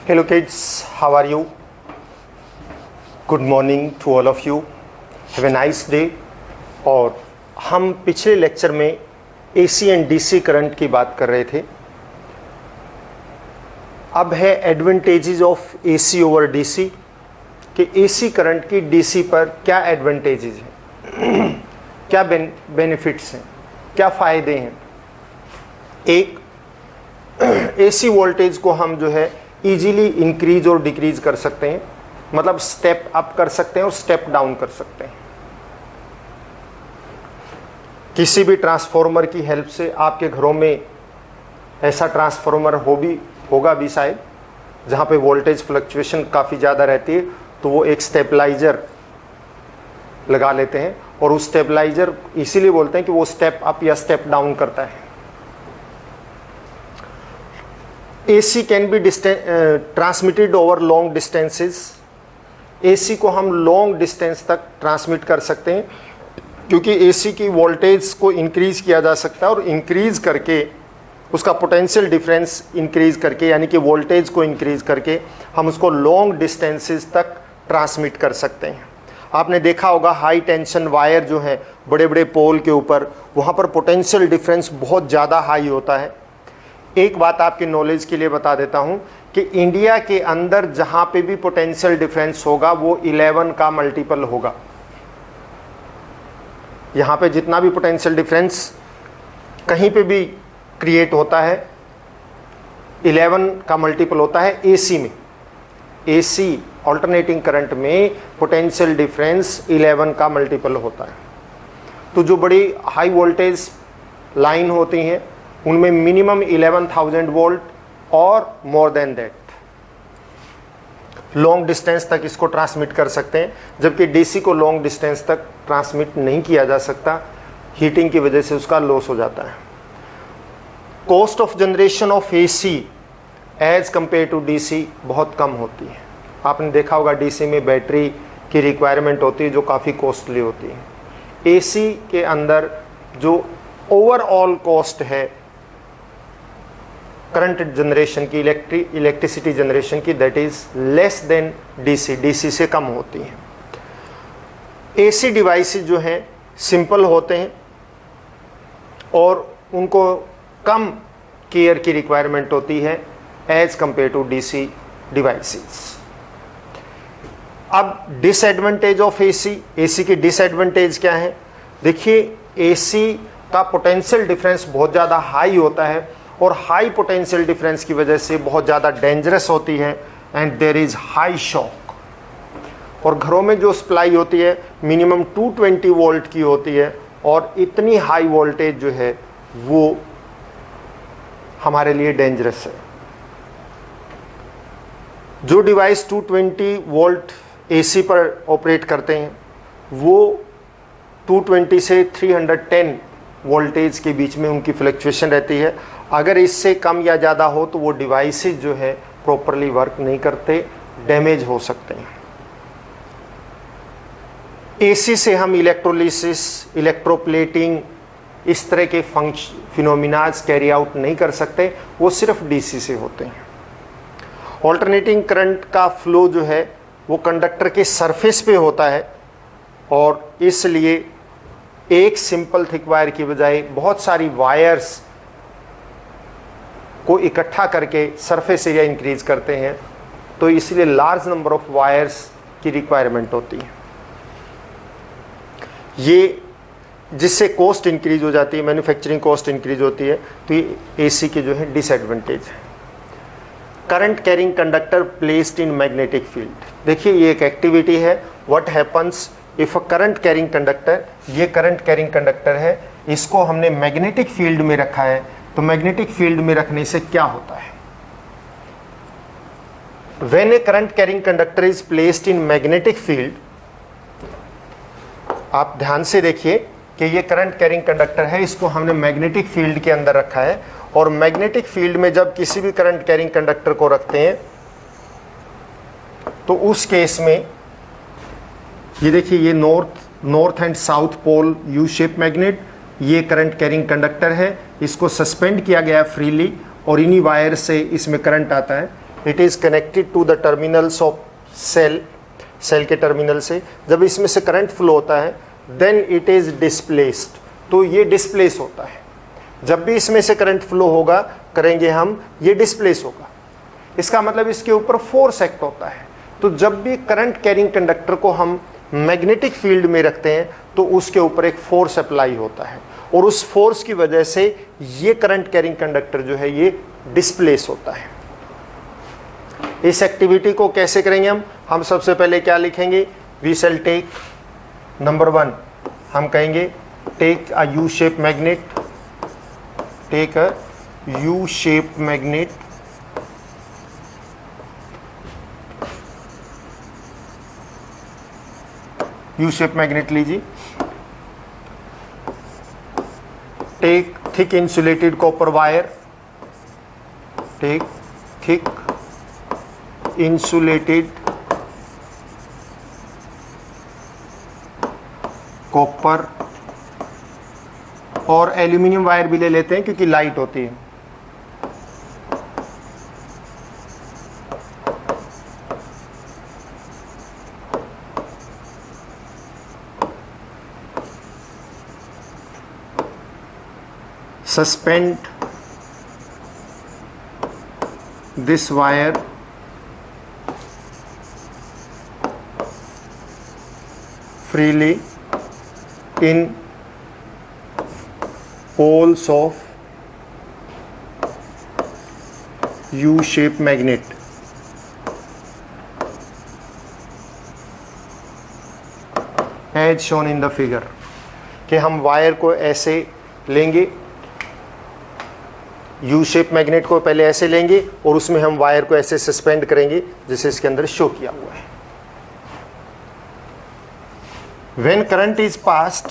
Hello kids, how are you? Good morning to all of you. Have a nice day. और हम पिछले lecture में AC and DC current की बात कर रहे थे. अब है advantages of AC over DC कि AC करंट की DC पर क्या एडवांटेजेस हैं, क्या बेनिफिट्स हैं, क्या फ़ायदे हैं. एक, AC वोल्टेज को हम जो है इजीली इंक्रीज और डिक्रीज कर सकते हैं, मतलब स्टेप अप कर सकते हैं और स्टेप डाउन कर सकते हैं. किसी भी ट्रांसफॉर्मर की हेल्प से आपके घरों में ऐसा ट्रांसफॉर्मर होगा भी शायद, जहाँ पे वोल्टेज फ्लक्चुएशन काफ़ी ज़्यादा रहती है, तो वो एक स्टेबलाइजर लगा लेते हैं और उस स्टेबलाइजर इसीलिए बोलते हैं कि वो स्टेप अप या स्टेप डाउन करता है. AC can be transmitted over long distances. AC को हम लॉन्ग डिस्टेंस तक ट्रांसमिट कर सकते हैं क्योंकि AC की वोल्टेज को इंक्रीज किया जा सकता है और इंक्रीज करके उसका पोटेंशियल डिफरेंस इंक्रीज करके, यानी कि वोल्टेज को इंक्रीज करके हम उसको लॉन्ग डिस्टेंसेस तक ट्रांसमिट कर सकते हैं. आपने देखा होगा हाई टेंशन वायर जो है बड़े बड़े पोल के ऊपर, वहाँ पर पोटेंशियल डिफरेंस बहुत ज़्यादा हाई होता है. एक बात आपकी नॉलेज के लिए बता देता हूँ कि इंडिया के अंदर जहाँ पे भी पोटेंशियल डिफरेंस होगा वो 11 का मल्टीपल होगा. यहाँ पे जितना भी पोटेंशियल डिफरेंस कहीं पे भी क्रिएट होता है 11 का मल्टीपल होता है AC में. AC ऑल्टरनेटिंग करंट में पोटेंशियल डिफरेंस 11 का मल्टीपल होता है. तो जो बड़ी हाई वोल्टेज लाइन होती हैं उनमें मिनिमम 11,000 वोल्ट और more than that long distance तक इसको ट्रांसमिट कर सकते हैं, जबकि DC को लॉन्ग डिस्टेंस तक ट्रांसमिट नहीं किया जा सकता, हीटिंग की वजह से उसका लॉस हो जाता है. Cost of generation of AC as compare to DC बहुत कम होती है. आपने देखा होगा DC में बैटरी की रिक्वायरमेंट होती है जो काफ़ी कॉस्टली होती है. AC के अंदर जो ओवरऑल कॉस्ट है करंट जनरेशन की, इलेक्ट्रिसिटी जनरेशन की, that is less than DC से कम होती है. AC डिवाइसेस जो हैं सिंपल होते हैं और उनको कम केयर की रिक्वायरमेंट होती है as compare to DC devices. अब डिसएडवांटेज ऑफ AC की डिसएडवांटेज क्या है? देखिए, AC का पोटेंशियल डिफरेंस बहुत ज़्यादा हाई होता है और हाई पोटेंशियल डिफरेंस की वजह से बहुत ज़्यादा डेंजरस होती है and there is high shock. और घरों में जो सप्लाई होती है मिनिमम 220 वोल्ट की होती है और इतनी हाई वोल्टेज जो है वो हमारे लिए डेंजरस है. जो डिवाइस 220 वोल्ट AC पर ऑपरेट करते हैं वो 220 से 310 वोल्टेज के बीच में उनकी फ्लक्चुएशन रहती है. अगर इससे कम या ज़्यादा हो तो वो डिवाइसेस जो है प्रॉपरली वर्क नहीं करते, डैमेज हो सकते हैं. AC से हम इलेक्ट्रोलिसिस, इलेक्ट्रोप्लेटिंग, इस तरह के फिनोमिनाज कैरी आउट नहीं कर सकते, वो सिर्फ DC से होते हैं. ऑल्टरनेटिंग करंट का फ्लो जो है वो कंडक्टर के सरफेस पे होता है और इसलिए एक सिंपल थिक वायर की बजाय बहुत सारी वायर्स को इकट्ठा करके सरफेस एरिया इंक्रीज करते हैं, तो इसलिए लार्ज नंबर ऑफ वायर्स की रिक्वायरमेंट होती है. ये जिससे कॉस्ट इंक्रीज हो जाती है, मैन्युफैक्चरिंग कॉस्ट इंक्रीज होती है, तो ये AC के जो है डिसएडवांटेज है. Current carrying conductor placed in magnetic field. देखिए, ये एक एक्टिविटी है. What happens if a current carrying conductor, ये करंट कैरिंग कंडक्टर है, इसको हमने मैग्नेटिक फील्ड में रखा है, तो मैग्नेटिक फील्ड में रखने से क्या होता है? When A current carrying conductor is placed in magnetic field, आप ध्यान से देखिए कि ये करंट कैरिंग कंडक्टर है, इसको हमने मैग्नेटिक फील्ड के अंदर रखा है और मैग्नेटिक फील्ड में जब किसी भी करंट कैरिंग कंडक्टर को रखते हैं तो उस केस में ये देखिए, ये north and south pole U shape magnet, ये करंट कैरिंग कंडक्टर है, इसको सस्पेंड किया गया है फ्रीली और इन्हीं वायर से इसमें करंट आता है. It is connected to the terminals of cell, cell के टर्मिनल से। जब इसमें से करंट फ्लो होता है देन इट इज़ डिस्प्लेस्ड, तो ये डिस्प्लेस होता है। जब भी इसमें से करंट फ्लो होगा करेंगे हम, ये डिस्प्लेस होगा। इसका मतलब इसके ऊपर फोर्स एक्ट होता है। तो जब भी करंट कैरिंग कंडक्टर को हम मैग्नेटिक फील्ड में रखते हैं तो उसके ऊपर एक फोर्स अप्लाई होता है, और उस फोर्स की वजह से ये करंट कैरिंग कंडक्टर जो है ये डिस्प्लेस होता है। इस एक्टिविटी को कैसे करेंगे हम सबसे पहले क्या लिखेंगे, वी शैल टेक नंबर 1, हम कहेंगे take a U shape magnet, take a U shape magnet, U shape magnet लीजिए। Take thick insulated copper wire, take thick insulated copper, और एल्यूमिनियम वायर भी ले लेते हैं क्योंकि लाइट होती है। Suspend this wire freely in poles of U-shaped magnet. As shown in the figure, कि हम वायर को ऐसे लेंगे, यू शेप मैग्नेट को पहले ऐसे लेंगे और उसमें हम वायर को ऐसे सस्पेंड करेंगे जैसे इसके अंदर शो किया हुआ है। When current is passed,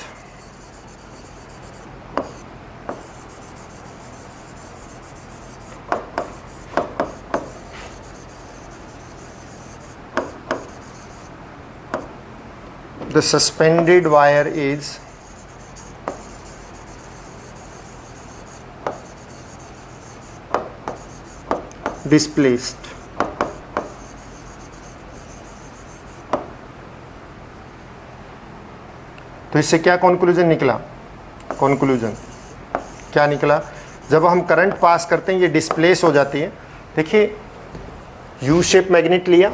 the suspended wire is displaced. तो इससे क्या कंक्लूजन निकला, कंक्लूजन क्या निकला, जब हम करंट पास करते हैं ये डिस्प्लेस हो जाती है। देखिए यू शेप मैग्नेट लिया,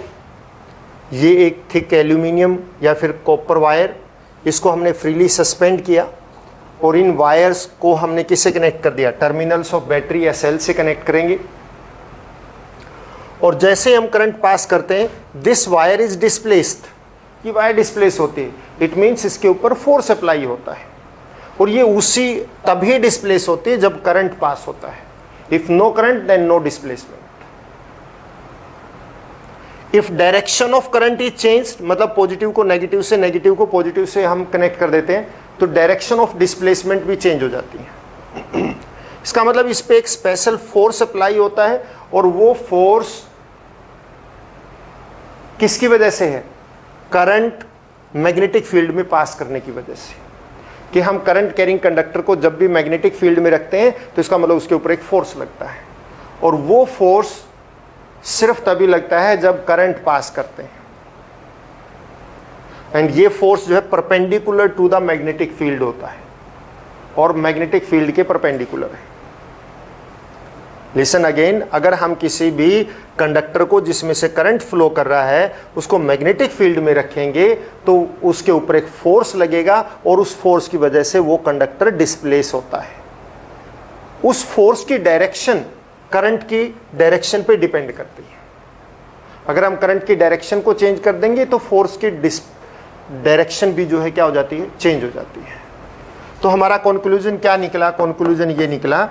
ये एक थिक एल्यूमिनियम या फिर कॉपर वायर, इसको हमने फ्रीली सस्पेंड किया और इन वायर्स को हमने किससे कनेक्ट कर दिया, टर्मिनल्स ऑफ बैटरी या सेल से कनेक्ट करेंगे। और जैसे हम करंट पास करते हैं दिस वायर इज डिस्प्लेस्ड, ये वायर डिस्प्लेस होती है, इट मीन्स इसके ऊपर फोर्स अप्लाई होता है, और ये उसी तभी डिस्प्लेस होती है जब करंट पास होता है। If no current then no displacement. If direction of current is change, मतलब पॉजिटिव को नेगेटिव से, नेगेटिव को पॉजिटिव से हम कनेक्ट कर देते हैं, तो डायरेक्शन ऑफ डिस्प्लेसमेंट भी चेंज हो जाती है। इसका मतलब इस पे एक स्पेशल फोर्स अप्लाई होता है, और वो फोर्स किसकी वजह से है, करंट मैग्नेटिक फील्ड में पास करने की वजह से। कि हम करंट कैरिंग कंडक्टर को जब भी मैग्नेटिक फील्ड में रखते हैं तो इसका मतलब उसके ऊपर एक फोर्स लगता है, और वो फोर्स सिर्फ तभी लगता है जब करंट पास करते हैं। एंड ये फोर्स जो है perpendicular to the magnetic field होता है, और मैग्नेटिक फील्ड के परपेंडिकुलर है। लिसन अगेन, अगर हम किसी भी कंडक्टर को जिसमें से करंट फ्लो कर रहा है उसको मैग्नेटिक फील्ड में रखेंगे तो उसके ऊपर एक फोर्स लगेगा, और उस फोर्स की वजह से वो कंडक्टर डिस्प्लेस होता है। उस फोर्स की डायरेक्शन करंट की डायरेक्शन पे डिपेंड करती है। अगर हम करंट की डायरेक्शन को चेंज कर देंगे तो फोर्स की डायरेक्शन भी जो है क्या हो जाती है, चेंज हो जाती है। तो हमारा कंक्लूजन क्या निकला, कंक्लूजन ये निकला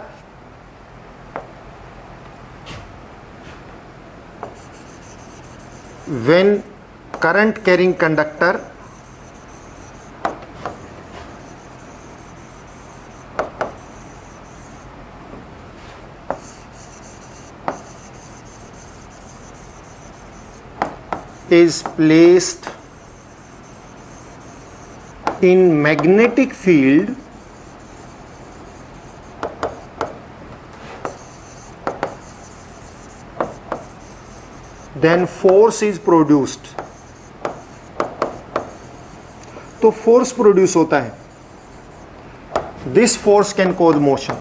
when current carrying conductor is placed in magnetic field, then force is produced, तो फोर्स प्रोड्यूस होता है, this force can cause motion,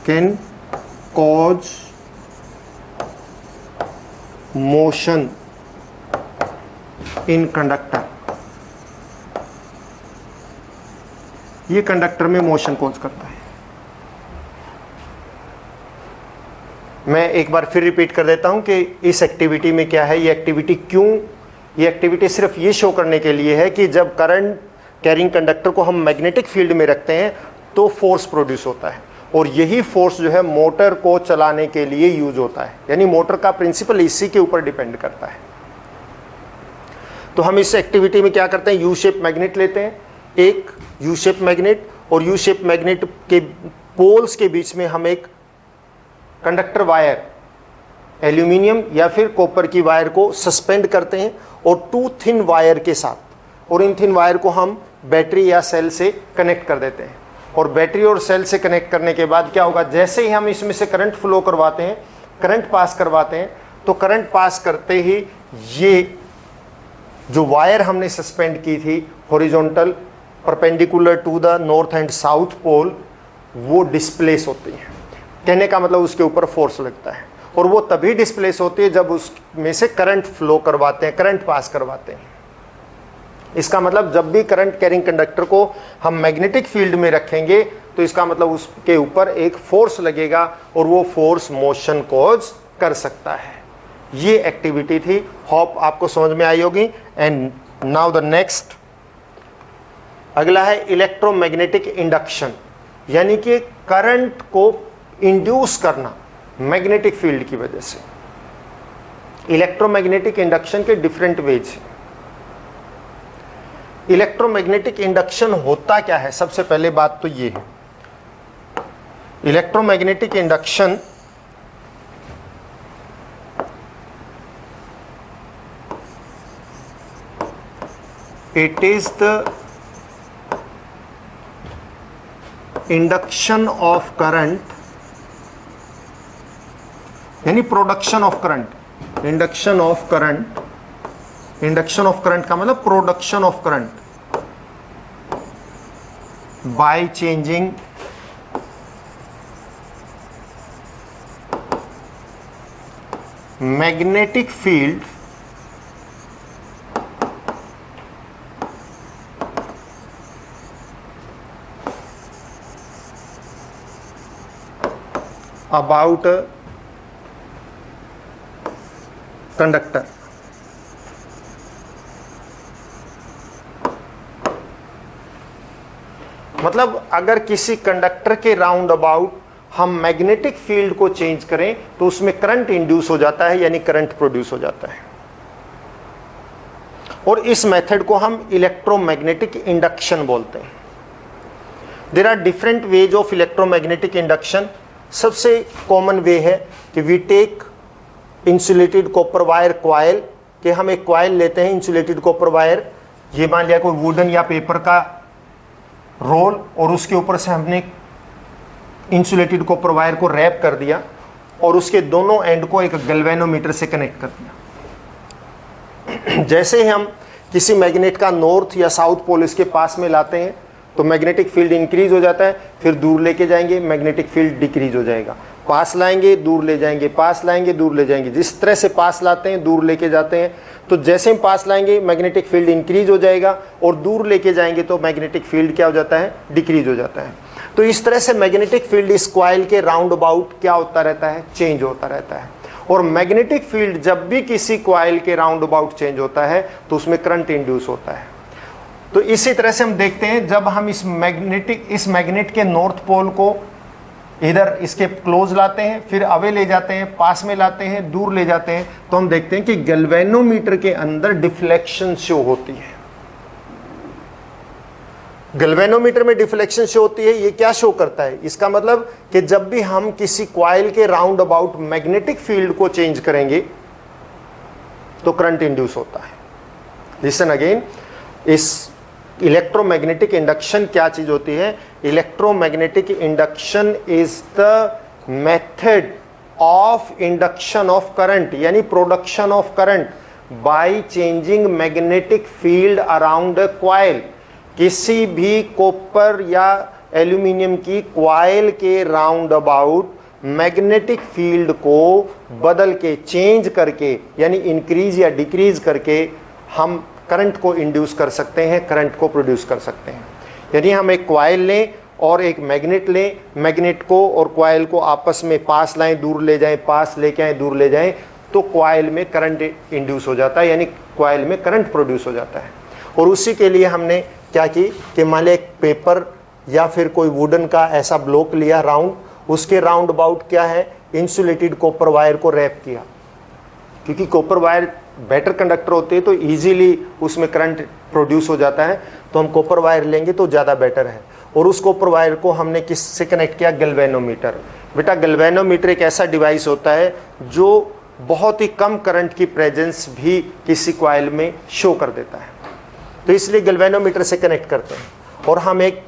can cause motion in conductor, ये कंडक्टर में मोशन कॉज करता है। मैं एक बार फिर रिपीट कर देता हूं कि इस एक्टिविटी में क्या है, ये एक्टिविटी क्यों, ये एक्टिविटी सिर्फ ये शो करने के लिए है कि जब करंट कैरिंग कंडक्टर को हम मैग्नेटिक फील्ड में रखते हैं तो फोर्स प्रोड्यूस होता है, और यही फोर्स जो है मोटर को चलाने के लिए यूज होता है, यानी मोटर का प्रिंसिपल इसी के ऊपर डिपेंड करता है। तो हम इस एक्टिविटी में क्या करते हैं, यू शेप मैग्नेट लेते हैं, एक यू शेप मैग्नेट, और यू शेप मैग्नेट के पोल्स के बीच में हम एक कंडक्टर वायर, एल्यूमिनियम या फिर कॉपर की वायर को सस्पेंड करते हैं, और टू थिन वायर के साथ, और इन थिन वायर को हम बैटरी या सेल से कनेक्ट कर देते हैं। और बैटरी और सेल से कनेक्ट करने के बाद क्या होगा, जैसे ही हम इसमें से करंट फ्लो करवाते हैं, करंट पास करवाते हैं, तो करंट पास करते ही ये जो वायर हमने सस्पेंड की थी horizontal perpendicular to the north and south pole, वो डिस्प्लेस होती है। कहने का मतलब उसके ऊपर फोर्स लगता है, और वो तभी डिस्प्लेस होती है जब उसमें से करंट फ्लो करवाते हैं, करंट पास करवाते हैं। इसका मतलब जब भी करंट कैरिंग कंडक्टर को हम मैग्नेटिक फील्ड में रखेंगे तो इसका मतलब उसके ऊपर एक फोर्स लगेगा, और वो फोर्स मोशन कॉज कर सकता है। ये एक्टिविटी थी, होप आपको समझ में आई होगी। एंड नाउ द नेक्स्ट, अगला है इलेक्ट्रोमैग्नेटिक इंडक्शन, यानी कि करंट को इंड्यूस करना मैग्नेटिक फील्ड की वजह से। इलेक्ट्रोमैग्नेटिक इंडक्शन के डिफरेंट वेज हैं। इलेक्ट्रोमैग्नेटिक इंडक्शन होता क्या है, सबसे पहले बात तो ये है, electromagnetic induction it is the induction of current, यानी production of current. Induction of current, induction of current का मतलब production of current by changing magnetic field about a conductor। मतलब अगर किसी कंडक्टर के राउंड अबाउट हम मैग्नेटिक फील्ड को change करें तो उसमें करंट इंड्यूस हो जाता है, यानी करंट प्रोड्यूस हो जाता है। और इस मेथड को हम इलेक्ट्रोमैग्नेटिक इंडक्शन बोलते हैं। There are different ways of electromagnetic induction. सबसे कॉमन वे है कि we take insulated copper wire coil, कि हम एक कॉइल लेते हैं इंसुलेटेड कॉपर वायर, ये मान लिया कोई वुडन या पेपर का रोल, और उसके ऊपर से हमने इंसुलेटेड कॉपर वायर को रैप कर दिया और उसके दोनों एंड को एक गैल्वेनोमीटर से कनेक्ट कर दिया। जैसे ही हम किसी मैग्नेट का नॉर्थ या साउथ पोल इसके पास में लाते हैं तो मैग्नेटिक फील्ड इंक्रीज हो जाता है, फिर दूर लेके जाएंगे मैग्नेटिक फील्ड डिक्रीज हो जाएगा। पास लाएंगे दूर ले जाएंगे, पास लाएंगे दूर ले जाएंगे। जिस तरह से पास लाते हैं दूर लेके जाते हैं, तो जैसे हम पास लाएंगे मैग्नेटिक फील्ड इंक्रीज हो जाएगा, और दूर लेके जाएंगे तो मैग्नेटिक फील्ड क्या हो जाता है, डिक्रीज हो जाता है। तो इस तरह से मैग्नेटिक फील्ड इस कॉइल के राउंड अबाउट क्या होता रहता है, चेंज होता रहता है। और मैग्नेटिक फील्ड जब भी किसी कॉइल के राउंड अबाउट चेंज होता है तो उसमें करंट इंड्यूस होता है। तो इसी तरह से हम देखते हैं जब हम इस मैग्नेट के नॉर्थ पोल को इधर इसके क्लोज लाते हैं, फिर अवे ले जाते हैं, पास में लाते हैं, दूर ले जाते हैं, तो हम देखते हैं कि गैल्वेनोमीटर के अंदर डिफ्लेक्शन शो होती है। गैल्वेनोमीटर में डिफ्लेक्शन शो होती है। ये क्या शो करता है, इसका मतलब कि जब भी हम किसी कॉइल के राउंड अबाउट मैग्नेटिक फील्ड को चेंज करेंगे तो करंट इंड्यूस होता है। लिसन अगेन, इस इलेक्ट्रोमैग्नेटिक इंडक्शन क्या चीज होती है? Electromagnetic induction is the method of induction of current यानी production of current by changing magnetic field around a coil. किसी भी कॉपर या एल्यूमिनियम की कॉइल के राउंड अबाउट मैग्नेटिक फील्ड को बदल के, चेंज करके यानी इंक्रीज या डिक्रीज करके हम करंट को इंड्यूस कर सकते हैं, करंट को प्रोड्यूस कर सकते हैं। यानी हम एक कॉइल लें और एक मैग्नेट लें, मैग्नेट को और कॉइल को आपस में पास लाएं, दूर ले जाएं, पास लेके आए, दूर ले जाएं, तो कॉइल में करंट इंड्यूस हो जाता है, यानी कॉइल में करंट प्रोड्यूस हो जाता है। और उसी के लिए हमने क्या की कि मान लिया एक पेपर या फिर कोई वुडन का ऐसा ब्लॉक लिया राउंड, उसके राउंड अबाउट क्या है, इंसुलेटेड कॉपर वायर को रैप किया, क्योंकि कॉपर वायर बेटर कंडक्टर होते हैं तो इजीली उसमें करंट प्रोड्यूस हो जाता है, तो हम कॉपर वायर लेंगे तो ज़्यादा बेटर है। और उस कॉपर वायर को हमने किससे कनेक्ट किया, गैल्वेनोमीटर। बेटा गैल्वेनोमीटर एक ऐसा डिवाइस होता है जो बहुत ही कम करंट की प्रेजेंस भी किसी कॉइल में शो कर देता है, तो इसलिए गैल्वेनोमीटर से कनेक्ट करते हैं। और हम एक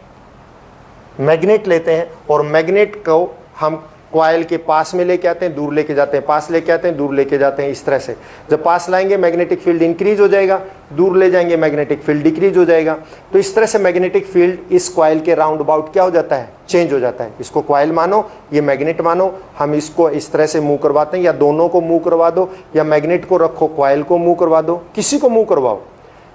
मैग्नेट लेते हैं और मैग्नेट को हम कॉइल के पास में लेके आते हैं, दूर लेके जाते हैं, पास लेके आते हैं, दूर लेके जाते हैं। इस तरह से जब पास लाएंगे मैग्नेटिक फील्ड इंक्रीज हो जाएगा, दूर ले जाएंगे मैग्नेटिक फील्ड डिक्रीज हो जाएगा। तो इस तरह से मैग्नेटिक फील्ड इस कॉइल के राउंड अबाउट क्या हो जाता है, चेंज हो जाता है। इसको कॉइल मानो, ये मैग्नेट मानो, हम इसको इस तरह से मूव करवाते हैं, या दोनों को मूव करवा दो, या मैग्नेट को रखो, कॉइल को मूव करवा दो, किसी को मूव करवाओ,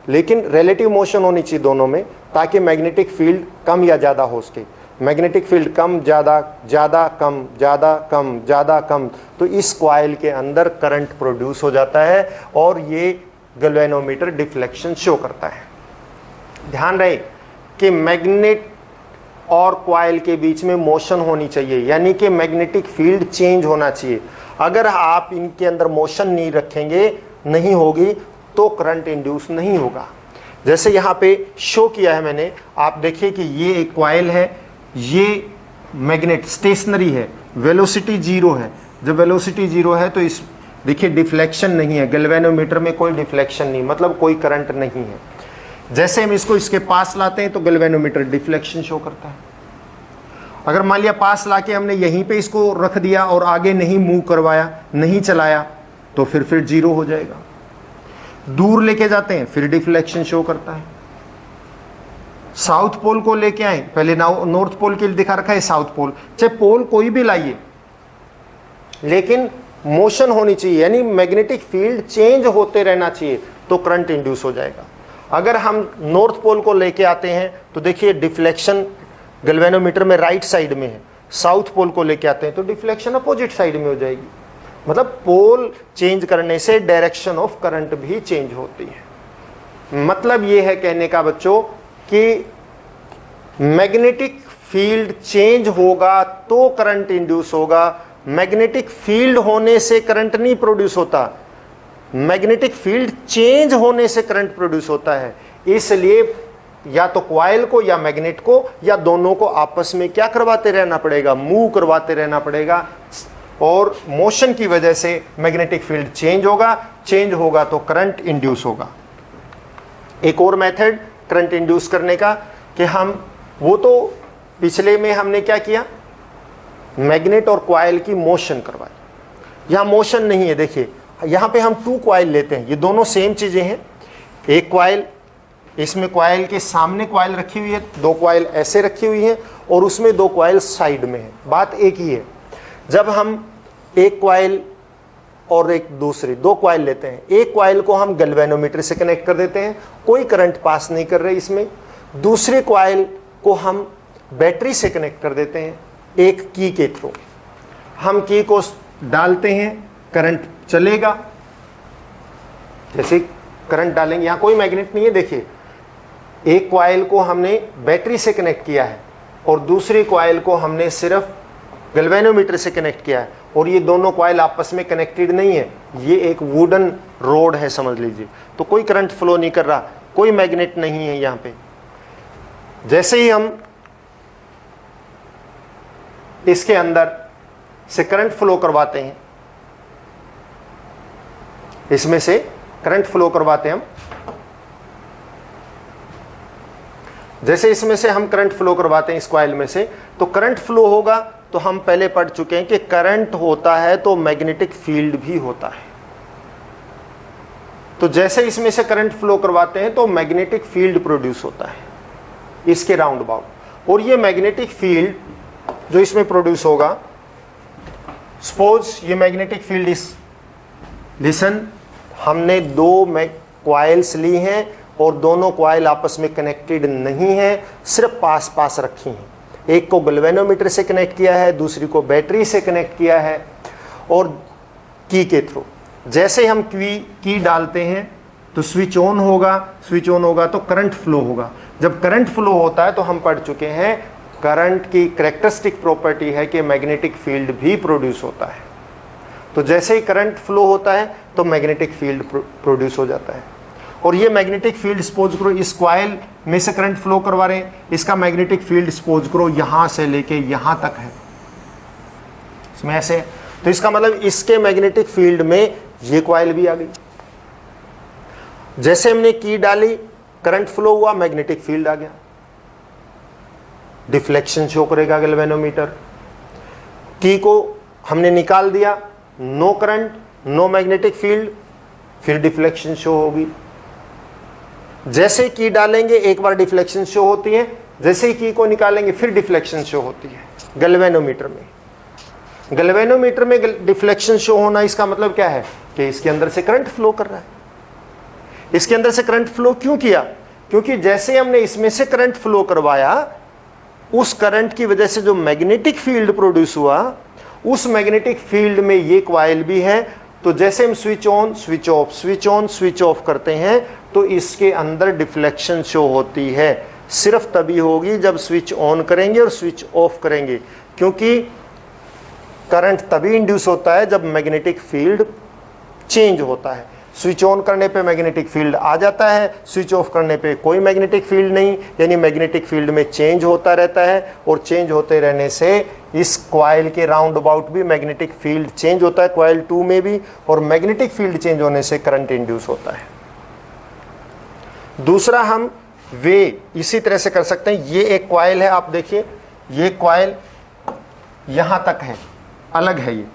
लेकिन रिलेटिव मोशन होनी चाहिए दोनों में, ताकि मैग्नेटिक फील्ड कम या ज़्यादा हो सके। मैग्नेटिक फील्ड कम ज़्यादा, ज़्यादा कम, ज़्यादा कम, ज़्यादा कम, तो इस कॉइल के अंदर करंट प्रोड्यूस हो जाता है और ये गैल्वेनोमीटर डिफ्लेक्शन शो करता है। ध्यान रहे कि मैग्नेट और कॉइल के बीच में मोशन होनी चाहिए, यानी कि मैग्नेटिक फील्ड चेंज होना चाहिए। अगर आप इनके अंदर मोशन नहीं रखेंगे, नहीं होगी, तो करंट इंड्यूस नहीं होगा। जैसे यहाँ पे शो किया है मैंने, आप देखिए कि ये एक कॉइल है, ये मैग्नेट स्टेशनरी है, वेलोसिटी जीरो है। जब वेलोसिटी जीरो है तो इस देखिए डिफ्लेक्शन नहीं है, गैल्वेनोमीटर में कोई डिफ्लेक्शन नहीं, मतलब कोई करंट नहीं है। जैसे हम इसको इसके पास लाते हैं तो गैल्वेनोमीटर डिफ्लेक्शन शो करता है। अगर मान लिया पास लाके हमने यहीं पे इसको रख दिया और आगे नहीं मूव करवाया, नहीं चलाया, तो फिर जीरो हो जाएगा। दूर लेके जाते हैं फिर डिफ्लेक्शन शो करता है। साउथ पोल को लेके आए, पहले नॉर्थ पोल के लिए दिखा रखा है साउथ पोल, चाहे पोल कोई भी लाइए, लेकिन मोशन होनी चाहिए, यानी मैग्नेटिक फील्ड चेंज होते रहना चाहिए, तो करंट इंड्यूस हो जाएगा। अगर हम नॉर्थ पोल को लेके आते हैं तो देखिए डिफ्लेक्शन गैल्वेनोमीटर में राइट साइड में है, साउथ पोल को लेके आते हैं तो डिफ्लेक्शन अपोजिट साइड में हो जाएगी। मतलब पोल चेंज करने से डायरेक्शन ऑफ करंट भी चेंज होती है। मतलब ये है कहने का बच्चों कि मैग्नेटिक फील्ड चेंज होगा तो करंट इंड्यूस होगा, मैग्नेटिक फील्ड होने से करंट नहीं प्रोड्यूस होता, मैग्नेटिक फील्ड चेंज होने से करंट प्रोड्यूस होता है। इसलिए या तो कॉइल को या मैग्नेट को या दोनों को आपस में क्या करवाते रहना पड़ेगा, मूव करवाते रहना पड़ेगा, और मोशन की वजह से मैग्नेटिक फील्ड चेंज होगा, चेंज होगा तो करंट इंड्यूस होगा। एक और मेथड करंट इंड्यूस करने का कि हम, वो तो पिछले में हमने क्या किया, मैग्नेट और कॉइल की मोशन करवाई। यहाँ मोशन नहीं है, देखिए यहाँ पे हम टू कॉइल लेते हैं, ये दोनों सेम चीजें हैं। एक कॉइल, इसमें कॉइल के सामने कॉइल रखी हुई है, दो कॉइल ऐसे रखी हुई है, और उसमें दो कॉइल साइड में है, बात एक ही है। जब हम एक कॉइल और एक दूसरी दो कॉइल लेते हैं, एक कॉइल को हम गैल्वेनोमीटर से कनेक्ट कर देते हैं, कोई करंट पास नहीं कर रहे इसमें। दूसरे कॉइल को हम बैटरी से कनेक्ट कर देते हैं एक की के थ्रू। हम की को डालते हैं, करंट चलेगा, जैसे करंट डालेंगे, यहाँ कोई मैग्नेट नहीं है। देखिए एक कॉइल को हमने बैटरी से कनेक्ट किया है और दूसरी कॉइल को हमने सिर्फ गैल्वेनोमीटर से कनेक्ट किया है, और ये दोनों कॉइल आपस में कनेक्टेड नहीं है, ये एक वुडन रोड है समझ लीजिए, तो कोई करंट फ्लो नहीं कर रहा, कोई मैग्नेट नहीं है यहाँ पे। जैसे ही हम इसके अंदर से करंट फ्लो करवाते हैं, इसमें से करंट फ्लो करवाते हैं हम, जैसे इसमें से हम करंट फ्लो करवाते हैं इस कॉइल में से, तो करंट फ्लो होगा तो हम पहले पढ़ चुके हैं कि करंट होता है तो मैग्नेटिक फील्ड भी होता है। तो जैसे इसमें से करंट फ्लो करवाते हैं तो मैग्नेटिक फील्ड प्रोड्यूस होता है इसके राउंड अबाउट। और ये मैग्नेटिक फील्ड जो इसमें प्रोड्यूस होगा, सपोज ये मैग्नेटिक फील्ड इस, लिसन, हमने दो क्वाइल्स ली हैं और दोनों क्वाइल आपस में कनेक्टेड नहीं है, सिर्फ पास पास रखी हैं। एक को गैल्वेनोमीटर से कनेक्ट किया है, दूसरी को बैटरी से कनेक्ट किया है और की के थ्रू। जैसे हम की डालते हैं तो स्विच ऑन होगा, स्विच ऑन होगा तो करंट फ्लो होगा। जब करंट फ्लो होता है तो हम पढ़ चुके हैं करंट की कैरेक्टरिस्टिक प्रॉपर्टी है कि मैग्नेटिक फील्ड भी प्रोड्यूस होता है। तो जैसे ही करंट फ्लो होता है तो मैग्नेटिक फील्ड प्रोड्यूस हो जाता है। और ये मैग्नेटिक फील्ड सपोज करो इस कॉइल में से करंट फ्लो करवा रहे हैं, इसका मैग्नेटिक फील्ड सपोज करो यहां से लेके यहां तक है, इसमें ऐसे। तो इसका मतलब इसके मैग्नेटिक फील्ड में ये कॉइल भी आ गई। जैसे हमने की डाली, करंट फ्लो हुआ, मैग्नेटिक फील्ड आ गया, डिफ्लेक्शन शो करेगा गैल्वेनोमीटर। की को हमने निकाल दिया, no current no magnetic field, फिर डिफ्लेक्शन शो होगी। जैसे की डालेंगे एक बार डिफ्लेक्शन शो होती है, जैसे ही की को निकालेंगे फिर डिफ्लेक्शन शो होती है गैल्वेनोमीटर में। गैल्वेनोमीटर में डिफ्लेक्शन शो होना इसका मतलब क्या है कि इसके अंदर से करंट फ्लो कर रहा है। इसके अंदर से करंट फ्लो क्यों किया? क्योंकि जैसे हमने इसमें से करंट फ्लो करवाया, उस करंट की वजह से जो मैग्नेटिक फील्ड प्रोड्यूस हुआ, उस मैग्नेटिक फील्ड में ये कॉइल भी है। तो जैसे हम switch on switch off switch on switch off करते हैं तो इसके अंदर डिफ्लेक्शन शो होती है। सिर्फ तभी होगी जब स्विच ऑन करेंगे और स्विच ऑफ करेंगे, क्योंकि करंट तभी इंड्यूस होता है जब मैग्नेटिक फील्ड चेंज होता है। स्विच ऑन करने पे मैग्नेटिक फील्ड आ जाता है, स्विच ऑफ करने पे कोई मैग्नेटिक फील्ड नहीं, यानी मैग्नेटिक फील्ड में चेंज होता रहता है। और चेंज होते रहने से इस कॉइल के राउंड अबाउट भी मैग्नेटिक फील्ड चेंज होता है, कॉइल 2 में भी, और मैग्नेटिक फील्ड चेंज होने से करंट इंड्यूस होता है। दूसरा हम वे इसी तरह से कर सकते हैं। ये एक कॉइल है, आप देखिए ये कॉइल यहां तक है, अलग है ये,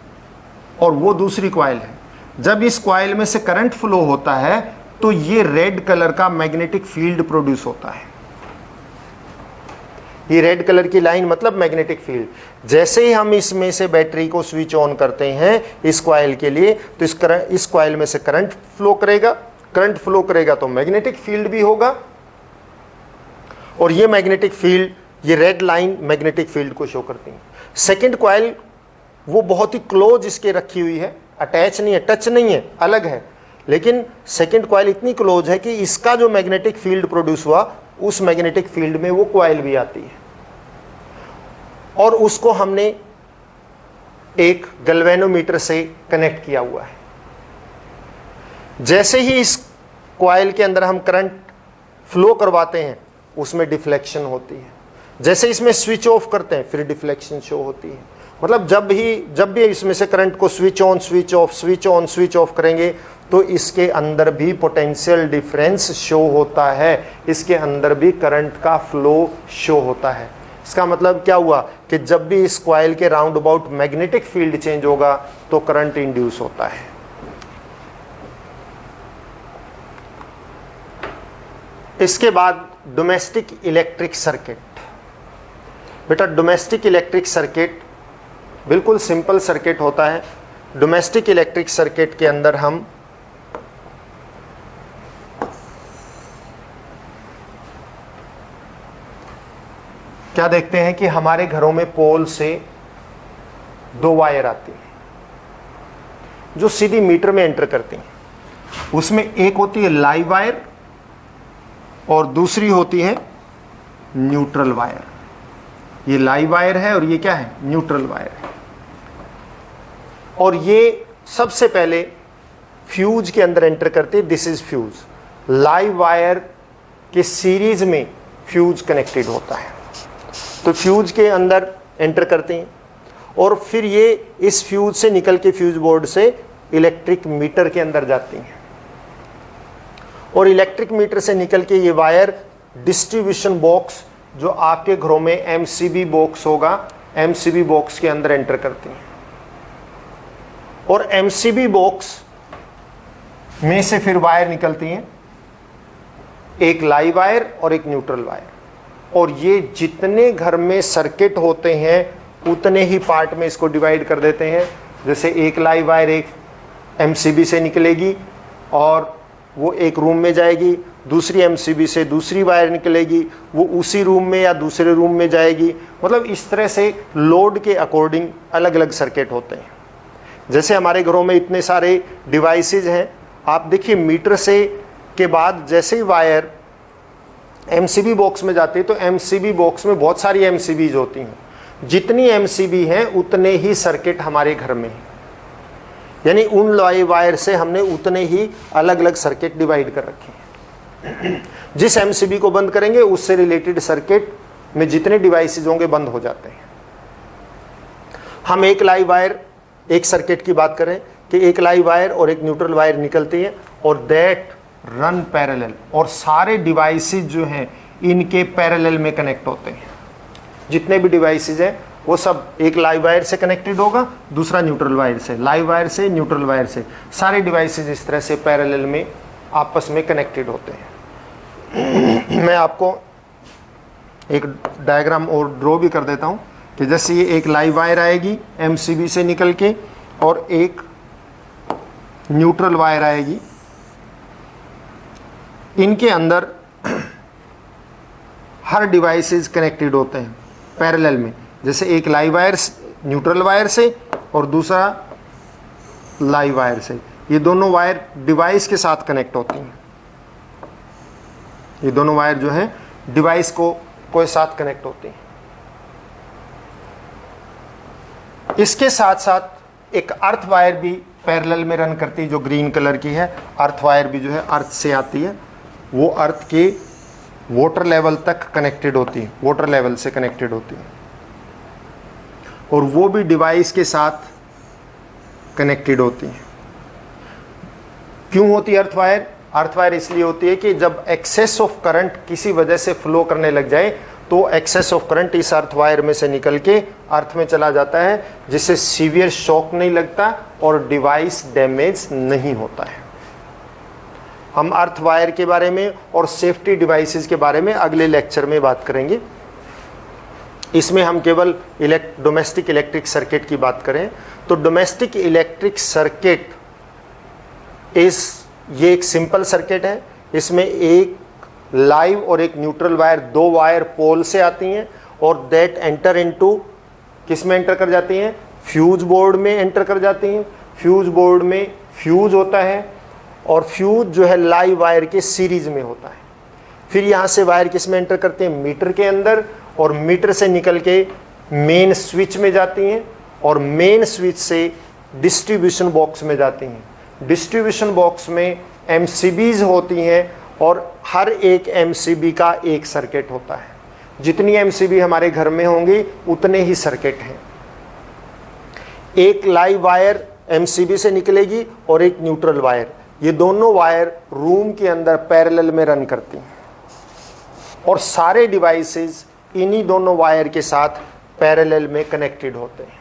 और वो दूसरी कॉइल है। जब इस कॉइल में से करंट फ्लो होता है तो ये रेड कलर का मैग्नेटिक फील्ड प्रोड्यूस होता है। ये रेड कलर की लाइन मतलब मैग्नेटिक फील्ड। जैसे ही हम इसमें से बैटरी को स्विच ऑन करते हैं इस कॉइल के लिए, तो इस कॉइल में से करंट फ्लो करेगा। करंट फ्लो करेगा तो मैग्नेटिक फील्ड भी होगा, और ये मैग्नेटिक फील्ड, ये रेड लाइन मैग्नेटिक फील्ड को शो करती है। सेकेंड कॉइल वो बहुत ही क्लोज इसके रखी हुई है, अटैच नहीं है, टच नहीं है, अलग है, लेकिन सेकेंड कॉइल इतनी क्लोज है कि इसका जो मैग्नेटिक फील्ड प्रोड्यूस हुआ उस मैग्नेटिक फील्ड में वो कॉइल भी आती है, और उसको हमने एक गैल्वेनोमीटर से कनेक्ट किया हुआ है। जैसे ही इस कॉइल के अंदर हम करंट फ्लो करवाते हैं उसमें डिफ्लेक्शन होती है। जैसे इसमें स्विच ऑफ करते हैं फिर डिफ्लेक्शन शो होती है। मतलब जब भी इसमें से करंट को switch on switch off switch on switch off करेंगे तो इसके अंदर भी पोटेंशियल डिफरेंस शो होता है, इसके अंदर भी करंट का फ्लो शो होता है। इसका मतलब क्या हुआ कि जब भी इस कॉइल के round about magnetic field change होगा तो करंट इंड्यूस होता है। इसके बाद डोमेस्टिक इलेक्ट्रिक सर्किट। बेटा डोमेस्टिक इलेक्ट्रिक सर्किट बिल्कुल सिंपल सर्किट होता है। डोमेस्टिक इलेक्ट्रिक सर्किट के अंदर हम क्या देखते हैं कि हमारे घरों में पोल से दो वायर आती हैं जो सीधी मीटर में एंटर करती हैं। उसमें एक होती है लाइव वायर और दूसरी होती है न्यूट्रल वायर। ये लाइव वायर है और ये क्या है, न्यूट्रल वायर है। और ये सबसे पहले फ्यूज के अंदर एंटर करते हैं। This is fuse. Live wire के सीरीज में फ्यूज कनेक्टेड होता है, तो फ्यूज के अंदर एंटर करते हैं और फिर ये इस फ्यूज से निकल के फ्यूज बोर्ड से इलेक्ट्रिक मीटर के अंदर जाती हैं, और इलेक्ट्रिक मीटर से निकल के ये वायर डिस्ट्रीब्यूशन बॉक्स, जो आपके घरों में एमसीबी बॉक्स होगा, एमसीबी बॉक्स के अंदर एंटर करती हैं, और एमसीबी बॉक्स में से फिर वायर निकलती हैं, एक लाइव वायर और एक न्यूट्रल वायर। और ये जितने घर में सर्किट होते हैं उतने ही पार्ट में इसको डिवाइड कर देते हैं। जैसे एक लाइव वायर एक एमसीबी से निकलेगी और वो एक रूम में जाएगी, दूसरी एमसीबी से दूसरी वायर निकलेगी, वो उसी रूम में या दूसरे रूम में जाएगी। मतलब इस तरह से लोड के अकॉर्डिंग अलग अलग सर्किट होते हैं। जैसे हमारे घरों में इतने सारे डिवाइसेज हैं, आप देखिए मीटर से के बाद जैसे ही वायर एमसीबी बॉक्स में जाती है तो एमसीबी बॉक्स में बहुत सारी एमसीबीज होती हैं। जितनी एमसीबी हैं उतने ही सर्किट हमारे घर में हैं, यानी उन लाइव वायर से हमने उतने ही अलग अलग सर्किट डिवाइड कर रखे हैं। जिस एमसीबी को बंद करेंगे उससे रिलेटेड सर्किट में जितने डिवाइसेज होंगे बंद हो जाते हैं। हम एक लाइव वायर एक सर्किट की बात करें कि एक लाइव वायर और एक न्यूट्रल वायर निकलती है और दैट रन पैरेलल, और सारे डिवाइसेज जो हैं इनके पैरेलल में कनेक्ट होते हैं। जितने भी डिवाइसेज हैं वो सब एक लाइव वायर से कनेक्टेड होगा, दूसरा न्यूट्रल वायर से, लाइव वायर से, न्यूट्रल वायर से, सारे डिवाइसेज इस तरह से पैरेलल में आपस में कनेक्टेड होते हैं। मैं आपको एक डायग्राम और ड्रॉ भी कर देता हूं कि जैसे ये एक लाइव वायर आएगी एमसीबी से निकल के और एक न्यूट्रल वायर आएगी, इनके अंदर हर डिवाइसेस कनेक्टेड होते हैं पैरेलल में। जैसे एक लाइव वायर न्यूट्रल वायर से और दूसरा लाइव वायर से, ये दोनों वायर डिवाइस के साथ कनेक्ट होती हैं। ये दोनों वायर जो है डिवाइस को साथ कनेक्ट होती हैं। इसके साथ साथ एक अर्थ वायर भी पैरेलल में रन करती है जो ग्रीन कलर की है। अर्थ वायर भी जो है अर्थ से आती है, वो अर्थ के वाटर लेवल तक कनेक्टेड होती है, वाटर लेवल से कनेक्टेड होती है, और वो भी डिवाइस के साथ कनेक्टेड होती है। क्यों होती है अर्थ वायर? अर्थ वायर इसलिए होती है कि जब एक्सेस ऑफ करंट किसी वजह से फ्लो करने लग जाए तो एक्सेस ऑफ करंट इस अर्थ वायर में से निकल के अर्थ में चला जाता है, जिससे सीवियर शॉक नहीं लगता और डिवाइस डैमेज नहीं होता है। हम अर्थ वायर के बारे में और सेफ्टी डिवाइसेस के बारे में अगले लेक्चर में बात करेंगे। इसमें हम केवल डोमेस्टिक इलेक्ट्रिक सर्किट की बात करें तो डोमेस्टिक इलेक्ट्रिक सर्किट ये एक सिंपल सर्किट है। इसमें एक लाइव और एक न्यूट्रल वायर, दो वायर पोल से आती हैं और दैट एंटर इनटू किस में एंटर कर जाती हैं? फ्यूज बोर्ड में एंटर कर जाती हैं। फ्यूज बोर्ड में फ्यूज होता है और फ्यूज जो है लाइव वायर के सीरीज में होता है। फिर यहाँ से वायर किस में एंटर करते हैं? मीटर के अंदर, और मीटर से निकल के मेन स्विच में जाती हैं और मेन स्विच से डिस्ट्रीब्यूशन बॉक्स में जाती हैं। डिस्ट्रीब्यूशन बॉक्स में एमसीबीज होती हैं और हर एक एमसीबी का एक सर्किट होता है। जितनी एमसीबी हमारे घर में होंगी उतने ही सर्किट हैं। एक लाइव वायर एमसीबी से निकलेगी और एक न्यूट्रल वायर, ये दोनों वायर रूम के अंदर पैरेलल में रन करती हैं और सारे डिवाइसेस इन्हीं दोनों वायर के साथ पैरेलल में कनेक्टेड होते हैं।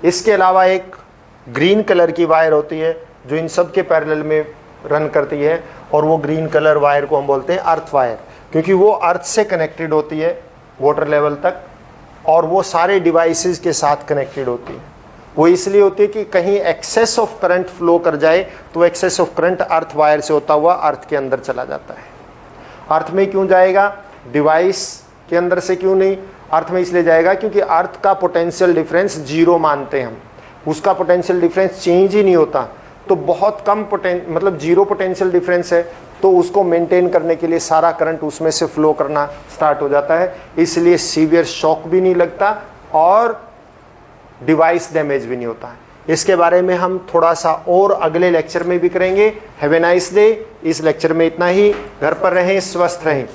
इसके अलावा एक ग्रीन कलर की वायर होती है जो इन सब के पैरेलल में रन करती है, और वो ग्रीन कलर वायर को हम बोलते हैं अर्थ वायर, क्योंकि वो अर्थ से कनेक्टेड होती है वाटर लेवल तक और वो सारे डिवाइसेस के साथ कनेक्टेड होती है। वो इसलिए होती है कि कहीं एक्सेस ऑफ करंट फ्लो कर जाए तो excess of current earth wire से होता हुआ अर्थ के अंदर चला जाता है। अर्थ में क्यों जाएगा? डिवाइस के अंदर से क्यों नहीं? अर्थ में इसलिए जाएगा क्योंकि अर्थ का पोटेंशियल डिफरेंस जीरो मानते हैं हम, उसका पोटेंशियल डिफरेंस चेंज ही नहीं होता। तो बहुत कम मतलब जीरो पोटेंशियल डिफरेंस है, तो उसको मेंटेन करने के लिए सारा करंट उसमें से फ्लो करना स्टार्ट हो जाता है, इसलिए सीवियर शॉक भी नहीं लगता और डिवाइस डैमेज भी नहीं होता है। इसके बारे में हम थोड़ा सा और अगले लेक्चर में भी करेंगे। Have a nice day. इस लेक्चर में इतना ही। घर पर रहें, स्वस्थ रहें।